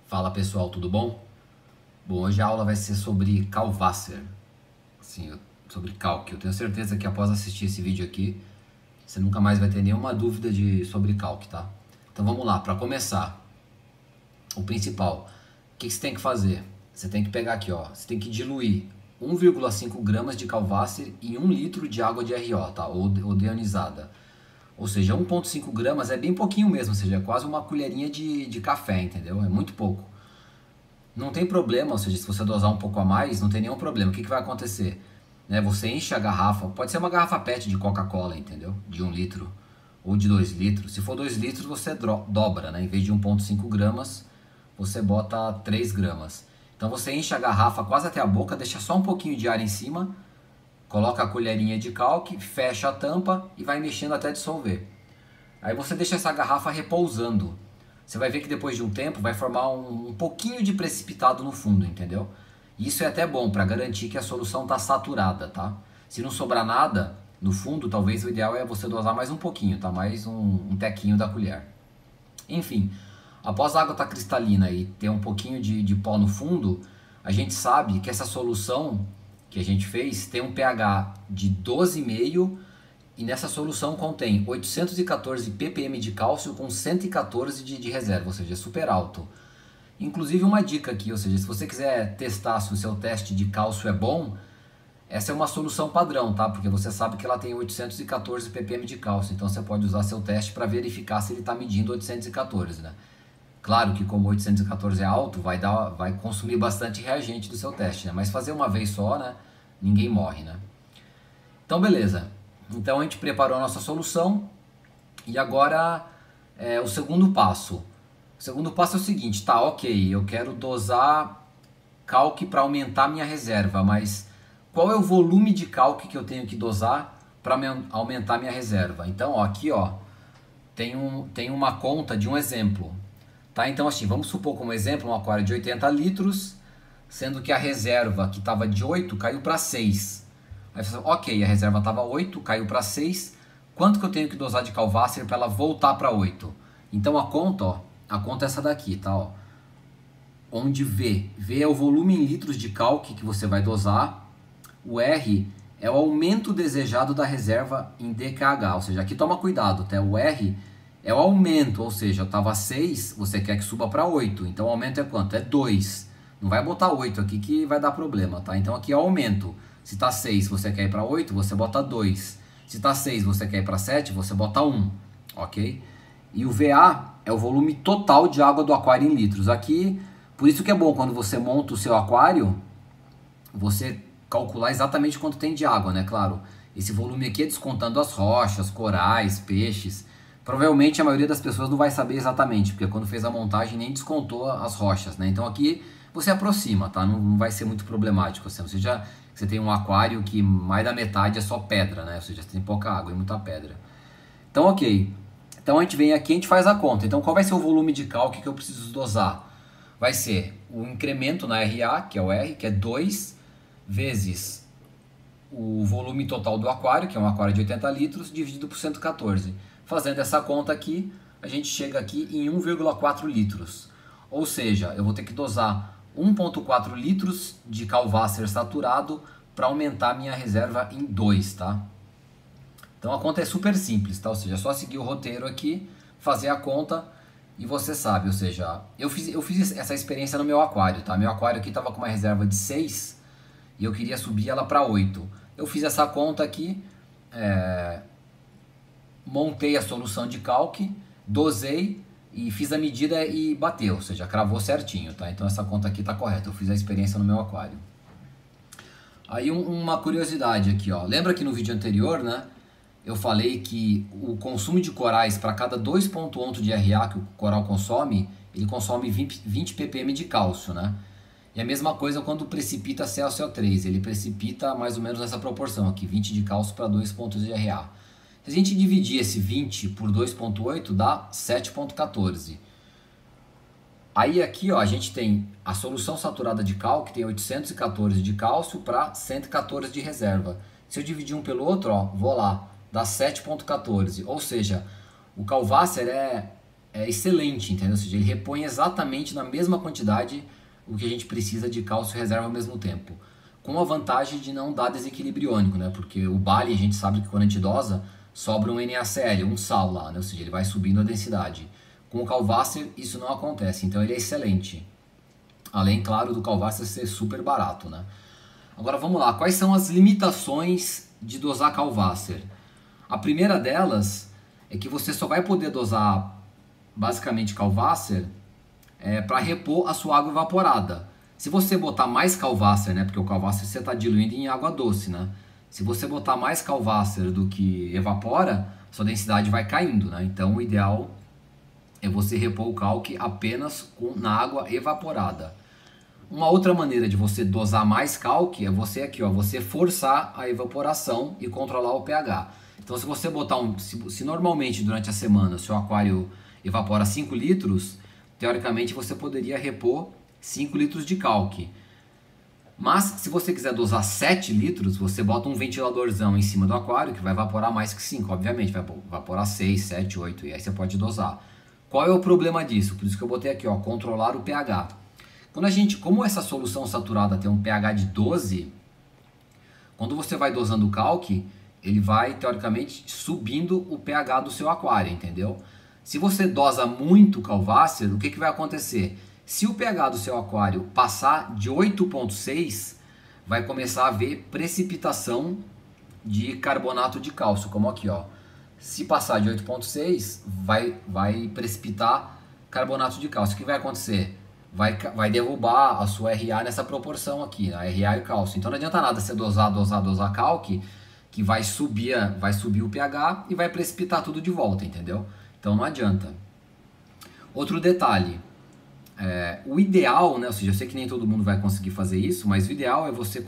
Fala pessoal, tudo bom? Bom, hoje a aula vai ser sobre Calvasser, assim, sobre cálculo. Eu tenho certeza que após assistir esse vídeo aqui, você nunca mais vai ter nenhuma dúvida sobre cálculo, tá? Então vamos lá, para começar, o principal, o que você tem que fazer? Você tem que pegar aqui, ó, você tem que diluir 1,5 gramas de Calvasser em 1 litro de água de RO, tá? Ou deionizada. Ou seja, 1,5 gramas é bem pouquinho mesmo, ou seja, é quase uma colherinha de café, entendeu? É muito pouco. Não tem problema, ou seja, se você dosar um pouco a mais, não tem nenhum problema. O que vai acontecer? Né, você enche a garrafa, pode ser uma garrafa PET de Coca-Cola, entendeu? De 1 litro ou de 2 litros. Se for 2 litros, você dobra, né? Em vez de 1,5 gramas, você bota 3 gramas. Então você enche a garrafa quase até a boca, deixa só um pouquinho de ar em cima, coloca a colherinha de calque, fecha a tampa e vai mexendo até dissolver. Aí você deixa essa garrafa repousando. Você vai ver que depois de um tempo vai formar um pouquinho de precipitado no fundo, entendeu? Isso é até bom para garantir que a solução está saturada, tá? Se não sobrar nada no fundo, talvez o ideal é você dosar mais um pouquinho, tá? Mais um tequinho da colher. Enfim, após a água estar cristalina e ter um pouquinho de pó no fundo, a gente sabe que essa solução que a gente fez tem um pH de 12,5 e nessa solução contém 814 ppm de cálcio com 114 de reserva, ou seja, é super alto. Inclusive uma dica aqui, ou seja, se você quiser testar se o seu teste de cálcio é bom, essa é uma solução padrão, tá? Porque você sabe que ela tem 814 ppm de cálcio, então você pode usar seu teste para verificar se ele está medindo 814, né? Claro que como 814 é alto, vai consumir bastante reagente do seu teste, né? Mas fazer uma vez só, né? Ninguém morre, né? Então beleza. Então a gente preparou a nossa solução e agora o segundo passo. O segundo passo é o seguinte, tá, ok, eu quero dosar calque para aumentar minha reserva, mas qual é o volume de calque que eu tenho que dosar para aumentar minha reserva? Então ó, aqui ó, tem uma conta de um exemplo. Tá? Então assim, vamos supor como exemplo um aquário de 80 litros, sendo que a reserva que estava de 8 caiu para 6. Aí você fala, ok, a reserva estava 8, caiu para 6, quanto que eu tenho que dosar de Calvasser para ela voltar para 8? Então a conta é essa daqui, tá? Ó. Onde V é o volume em litros de calque que você vai dosar, o R é o aumento desejado da reserva em DKH, ou seja, aqui toma cuidado, tá? O R é o aumento, ou seja, estava 6, você quer que suba para 8, então o aumento é quanto? É 2, não vai botar 8 aqui que vai dar problema, tá? Então aqui é o aumento. Se está 6, você quer ir para 8, você bota 2. Se está 6, você quer ir para 7, você bota 1. Ok? E o VA é o volume total de água do aquário em litros. Aqui, por isso que é bom quando você monta o seu aquário, você calcular exatamente quanto tem de água, né? Claro, esse volume aqui é descontando as rochas, corais, peixes. Provavelmente a maioria das pessoas não vai saber exatamente, porque quando fez a montagem nem descontou as rochas, né? Então aqui você aproxima, tá? Não vai ser muito problemático. Assim. Você tem um aquário que mais da metade é só pedra, né? Ou seja, você tem pouca água e muita pedra. Então, ok. Então a gente vem aqui e a gente faz a conta. Então qual vai ser o volume de calque que eu preciso dosar? Vai ser o incremento na RA, que é o R, que é 2, vezes o volume total do aquário, que é um aquário de 80 litros, dividido por 114. Fazendo essa conta aqui, a gente chega aqui em 1,4 litros. Ou seja, eu vou ter que dosar 1,4 litros de Calvasser saturado para aumentar minha reserva em 2, tá? Então a conta é super simples, tá? Ou seja, é só seguir o roteiro aqui, fazer a conta e você sabe. Ou seja, eu fiz essa experiência no meu aquário, tá? Meu aquário aqui estava com uma reserva de 6 e eu queria subir ela para 8. Eu fiz essa conta aqui, montei a solução de calque, dosei e fiz a medida e bateu, ou seja, cravou certinho, tá? Então essa conta aqui tá correta, eu fiz a experiência no meu aquário. Aí uma curiosidade aqui, ó. Lembra que no vídeo anterior, né, eu falei que o consumo de corais para cada 2,1 de RA que o coral consome, ele consome 20 ppm de cálcio, né? E a mesma coisa quando precipita CaCO3, ele precipita mais ou menos nessa proporção aqui, 20 de cálcio para 2 pontos de RA. Se a gente dividir esse 20 por 2,8 dá 7,14. Aí aqui ó, a gente tem a solução saturada de cal, que tem 814 de cálcio para 114 de reserva. Se eu dividir um pelo outro, ó, vou lá, dá 7,14. Ou seja, o Calvasser é é excelente, entendeu? Ou seja, ele repõe exatamente na mesma quantidade o que a gente precisa de cálcio e reserva ao mesmo tempo. Com a vantagem de não dar desequilíbrio iônico, né? Porque o Bali, a gente sabe que quando a gente dosa, sobra um NaCl, um sal lá, né? Ou seja, ele vai subindo a densidade. Com o Calvaster, isso não acontece, então ele é excelente. Além, claro, do Calvaster ser super barato, né? Agora vamos lá, quais são as limitações de dosar Calvaster? A primeira delas é que você só vai poder dosar basicamente Calvaster para repor a sua água evaporada. Se você botar mais Calvaster, né, porque o Calvaster você está diluindo em água doce, né? Se você botar mais Calvaster do que evapora, sua densidade vai caindo, né? Então o ideal é você repor o calque apenas na água evaporada. Uma outra maneira de você dosar mais calque é você aqui, ó, você forçar a evaporação e controlar o pH. Então se você botar se normalmente durante a semana o seu aquário evapora 5 litros, teoricamente você poderia repor 5 litros de calque. Mas se você quiser dosar 7 litros, você bota um ventiladorzão em cima do aquário que vai evaporar mais que 5, obviamente, vai evaporar 6, 7, 8 e aí você pode dosar. Qual é o problema disso? Por isso que eu botei aqui, ó, controlar o pH. Como essa solução saturada tem um pH de 12, quando você vai dosando o calque, ele vai, teoricamente, subindo o pH do seu aquário, entendeu? Se você dosa muito Calvaster, o que vai acontecer? Se o pH do seu aquário passar de 8,6, vai começar a haver precipitação de carbonato de cálcio, como aqui, ó. Se passar de 8,6, vai precipitar carbonato de cálcio. O que vai acontecer? Vai derrubar a sua RA nessa proporção aqui, a RA e o cálcio. Então não adianta nada você dosar calque, que vai subir o pH e vai precipitar tudo de volta, entendeu? Então não adianta. Outro detalhe, o ideal, né, ou seja, eu sei que nem todo mundo vai conseguir fazer isso, mas o ideal é você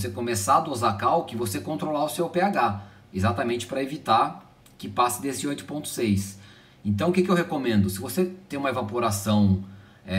começar a dosar calque e você controlar o seu pH, exatamente para evitar que passe desse 8,6. Então o que eu recomendo? Se você tem uma evaporação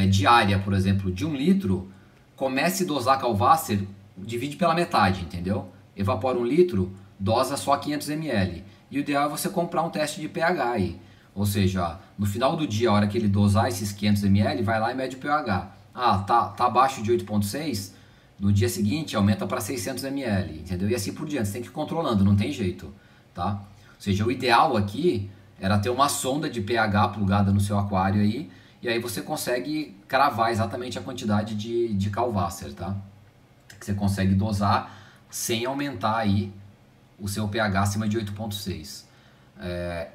diária, por exemplo, de 1 litro, comece a dosar Calvaster, divide pela metade, entendeu? Evapora 1 litro, dosa só 500 ml. E o ideal é você comprar um teste de pH aí. Ou seja, no final do dia, a hora que ele dosar esses 500 ml, vai lá e mede o pH. Ah, tá abaixo de 8,6, no dia seguinte aumenta para 600 ml, entendeu? E assim por diante, você tem que ir controlando, não tem jeito, tá? Ou seja, o ideal aqui era ter uma sonda de pH plugada no seu aquário aí, e aí você consegue cravar exatamente a quantidade de Calvaster, tá? Que você consegue dosar sem aumentar aí o seu pH acima de 8,6.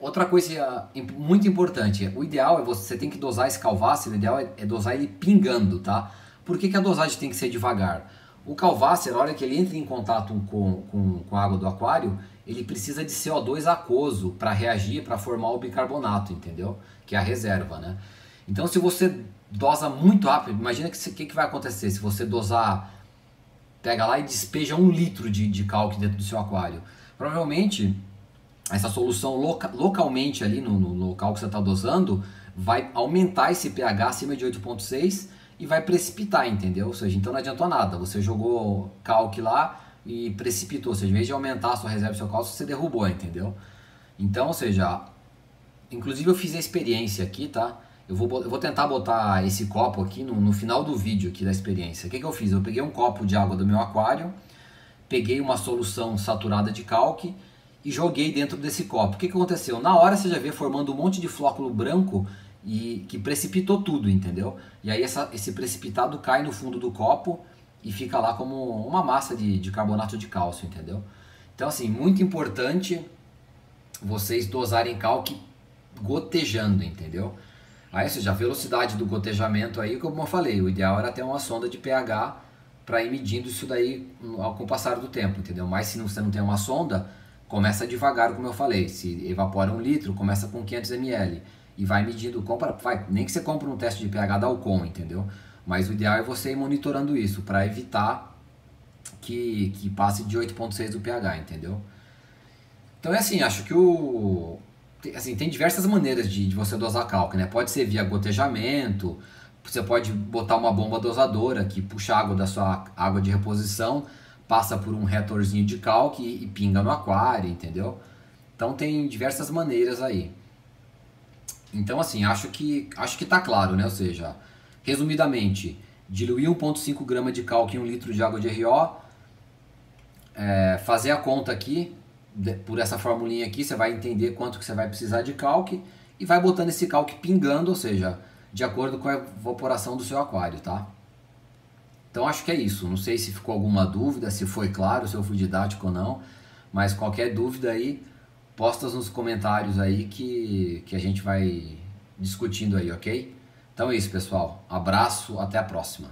Outra coisa muito importante, o ideal é você tem que dosar esse Calvaster, o ideal é dosar ele pingando, tá? Por que a dosagem tem que ser devagar? O Calvaster, na hora que ele entra em contato com a água do aquário, ele precisa de CO2 aquoso para reagir, para formar o bicarbonato, entendeu? Que é a reserva, né? Então se você dosa muito rápido, imagina que vai acontecer se você dosar, pega lá e despeja 1 litro de calque dentro do seu aquário. Provavelmente essa solução localmente ali no local que você está dosando vai aumentar esse pH acima de 8,6 e vai precipitar, entendeu? Ou seja, então não adiantou nada, você jogou calque lá e precipitou, ou seja, em vez de aumentar a sua reserva do seu cálcio, você derrubou, entendeu? Então, ou seja, inclusive eu fiz a experiência aqui, tá? Eu vou tentar botar esse copo aqui no final do vídeo aqui da experiência. O que eu fiz? Eu peguei um copo de água do meu aquário, peguei uma solução saturada de calque e joguei dentro desse copo. O que aconteceu? Na hora você já vê formando um monte de flóculo branco e que precipitou tudo, entendeu? E aí esse precipitado cai no fundo do copo e fica lá como uma massa de carbonato de cálcio, entendeu? Então assim, muito importante vocês dosarem calque gotejando, entendeu? Aí, ou seja, a velocidade do gotejamento aí, como eu falei, o ideal era ter uma sonda de pH para ir medindo isso daí com o passar do tempo, entendeu? Mas se você não tem uma sonda, começa devagar, como eu falei. Se evapora 1 litro, começa com 500 ml e vai medindo, nem que você compre um teste de pH da Alcon, entendeu? Mas o ideal é você ir monitorando isso para evitar que passe de 8,6 do pH, entendeu? Então é assim, acho que tem diversas maneiras de você dosar calque, né? Pode ser via gotejamento, você pode botar uma bomba dosadora que puxa água da sua água de reposição, passa por um retorzinho de calque e pinga no aquário, entendeu? Então tem diversas maneiras aí. Então, assim, acho que tá claro, né? Ou seja, resumidamente, diluir 1,5 grama de cálcio em 1 litro de água de RO, fazer a conta aqui, por essa formulinha aqui, você vai entender quanto que você vai precisar de cálcio e vai botando esse cálcio pingando, ou seja, de acordo com a evaporação do seu aquário, tá? Então acho que é isso. Não sei se ficou alguma dúvida, se foi claro, se eu fui didático ou não, mas qualquer dúvida aí, posta nos comentários aí que a gente vai discutindo aí, ok? Então é isso, pessoal. Abraço, até a próxima.